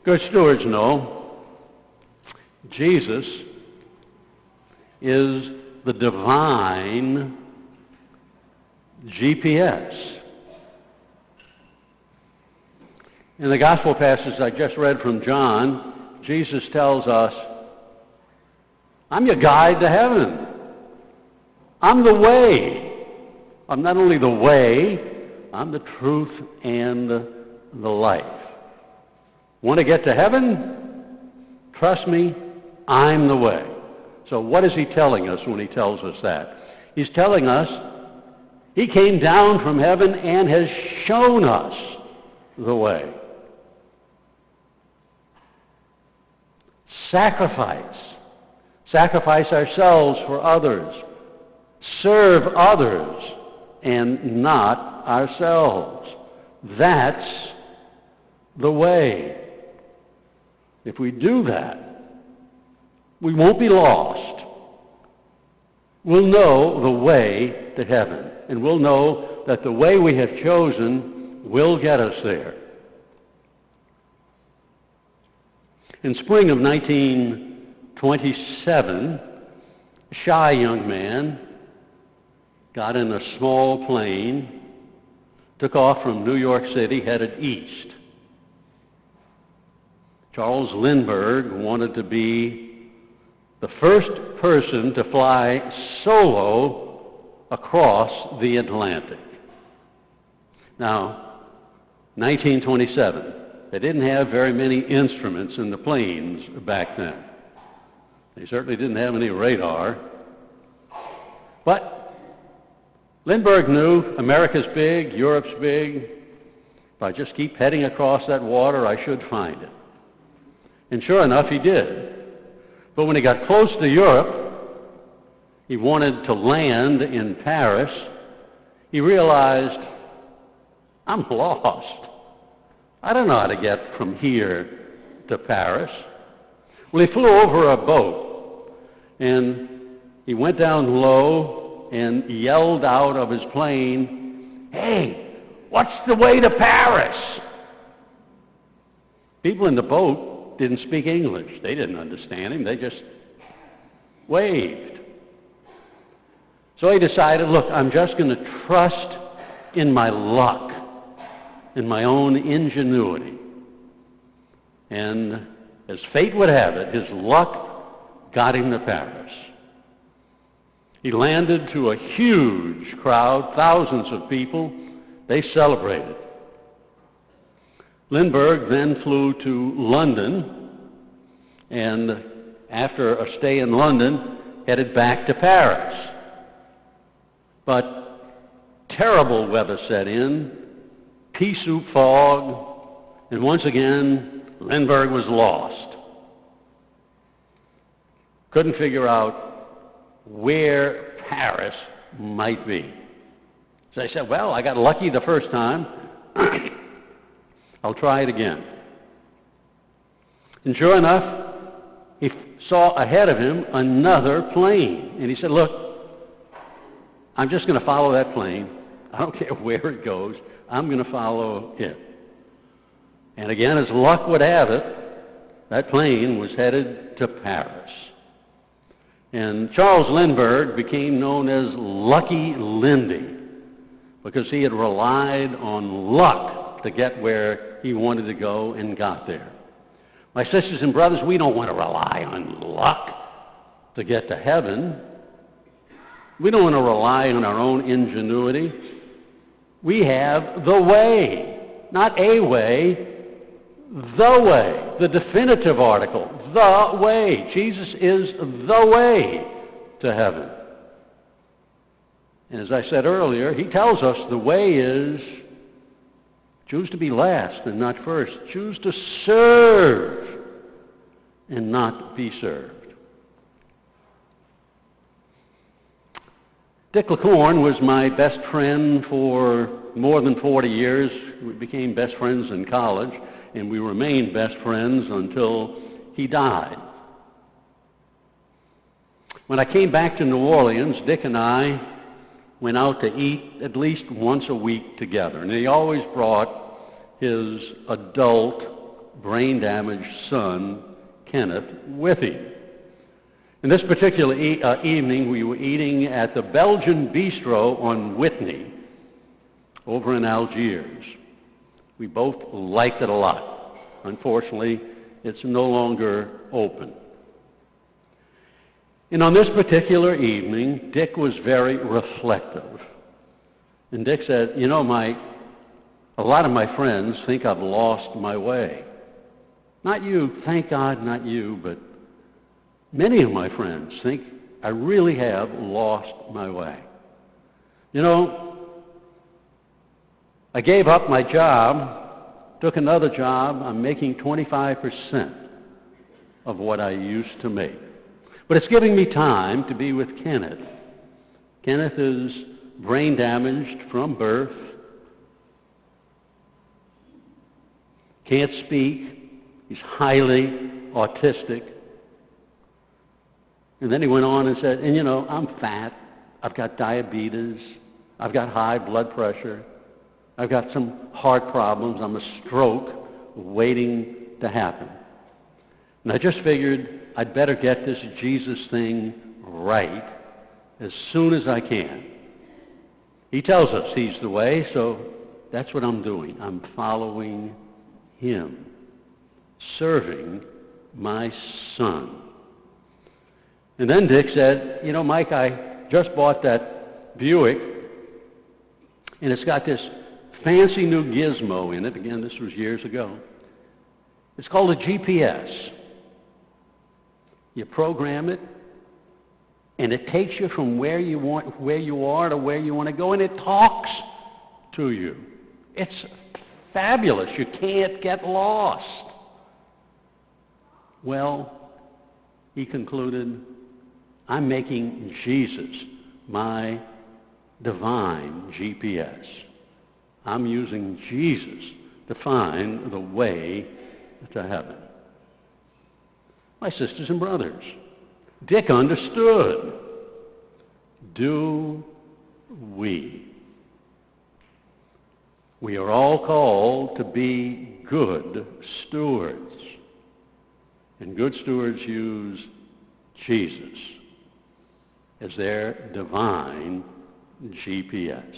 Good stewards know Jesus is the divine GPS. In the gospel passage I just read from John, Jesus tells us, I'm your guide to heaven. I'm the way. I'm not only the way, I'm the truth and the life. Want to get to heaven? Trust me, I'm the way. So what is he telling us when he tells us that? He's telling us he came down from heaven and has shown us the way. Sacrifice. Sacrifice ourselves for others. Serve others and not ourselves. That's the way. If we do that, we won't be lost. We'll know the way to heaven, and we'll know that the way we have chosen will get us there. In spring of 1927, a shy young man got in a small plane, took off from New York City, headed east. Charles Lindbergh wanted to be the first person to fly solo across the Atlantic. Now, 1927, they didn't have very many instruments in the planes back then. They certainly didn't have any radar. But Lindbergh knew America's big, Europe's big. If I just keep heading across that water, I should find it. And sure enough, he did. But when he got close to Europe, he wanted to land in Paris. He realized, I'm lost. I don't know how to get from here to Paris. Well, he flew over a boat, and he went down low and yelled out of his plane, "Hey, what's the way to Paris?" People in the boat didn't speak English. They didn't understand him. They just waved. So he decided, look, I'm just going to trust in my luck, in my own ingenuity. And as fate would have it, his luck got him to Paris. He landed to a huge crowd, thousands of people. They celebrated. Lindbergh then flew to London, and after a stay in London, headed back to Paris. But terrible weather set in, pea soup fog, and once again, Lindbergh was lost. Couldn't figure out where Paris might be. So I said, well, I got lucky the first time. I'll try it again. And sure enough, he saw ahead of him another plane. And he said, look, I'm just going to follow that plane. I don't care where it goes. I'm going to follow it. And again, as luck would have it, that plane was headed to Paris. And Charles Lindbergh became known as Lucky Lindy because he had relied on luck to get where he wanted to go and got there. My sisters and brothers, we don't want to rely on luck to get to heaven. We don't want to rely on our own ingenuity. We have the way, not a way, the way, the definitive article, the way. Jesus is the way to heaven. And as I said earlier, he tells us the way is choose to be last and not first. Choose to serve and not be served. Dick LaCorn was my best friend for more than 40 years. We became best friends in college, and we remained best friends until he died. When I came back to New Orleans, Dick and I went out to eat at least once a week together, and he always brought his adult brain-damaged son, Kenneth, with him. In this particular evening, we were eating at the Belgian Bistro on Whitney over in Algiers. We both liked it a lot. Unfortunately, it's no longer open. And on this particular evening, Dick was very reflective. And Dick said, "You know, Mike, a lot of my friends think I've lost my way. Not you, thank God, not you, but many of my friends think I really have lost my way. You know, I gave up my job, took another job. I'm making 25% of what I used to make. But it's giving me time to be with Kenneth. Kenneth is brain damaged from birth, can't speak, he's highly autistic." And then he went on and said, "And you know, I'm fat, I've got diabetes, I've got high blood pressure, I've got some heart problems, I'm a stroke waiting to happen. And I just figured I'd better get this Jesus thing right as soon as I can." He tells us he's the way, so that's what I'm doing. I'm following him, serving my son. And then Dick said, "You know, Mike, I just bought that Buick, and it's got this fancy new gizmo in it." Again, this was years ago. It's called a GPS. You program it, and it takes you from where you are to where you want to go, and it talks to you. It's fabulous. You can't get lost. Well, he concluded, I'm making Jesus my divine GPS. I'm using Jesus to find the way to heaven. My sisters and brothers, Dick understood. Do we? We are all called to be good stewards. And good stewards use Jesus as their divine GPS.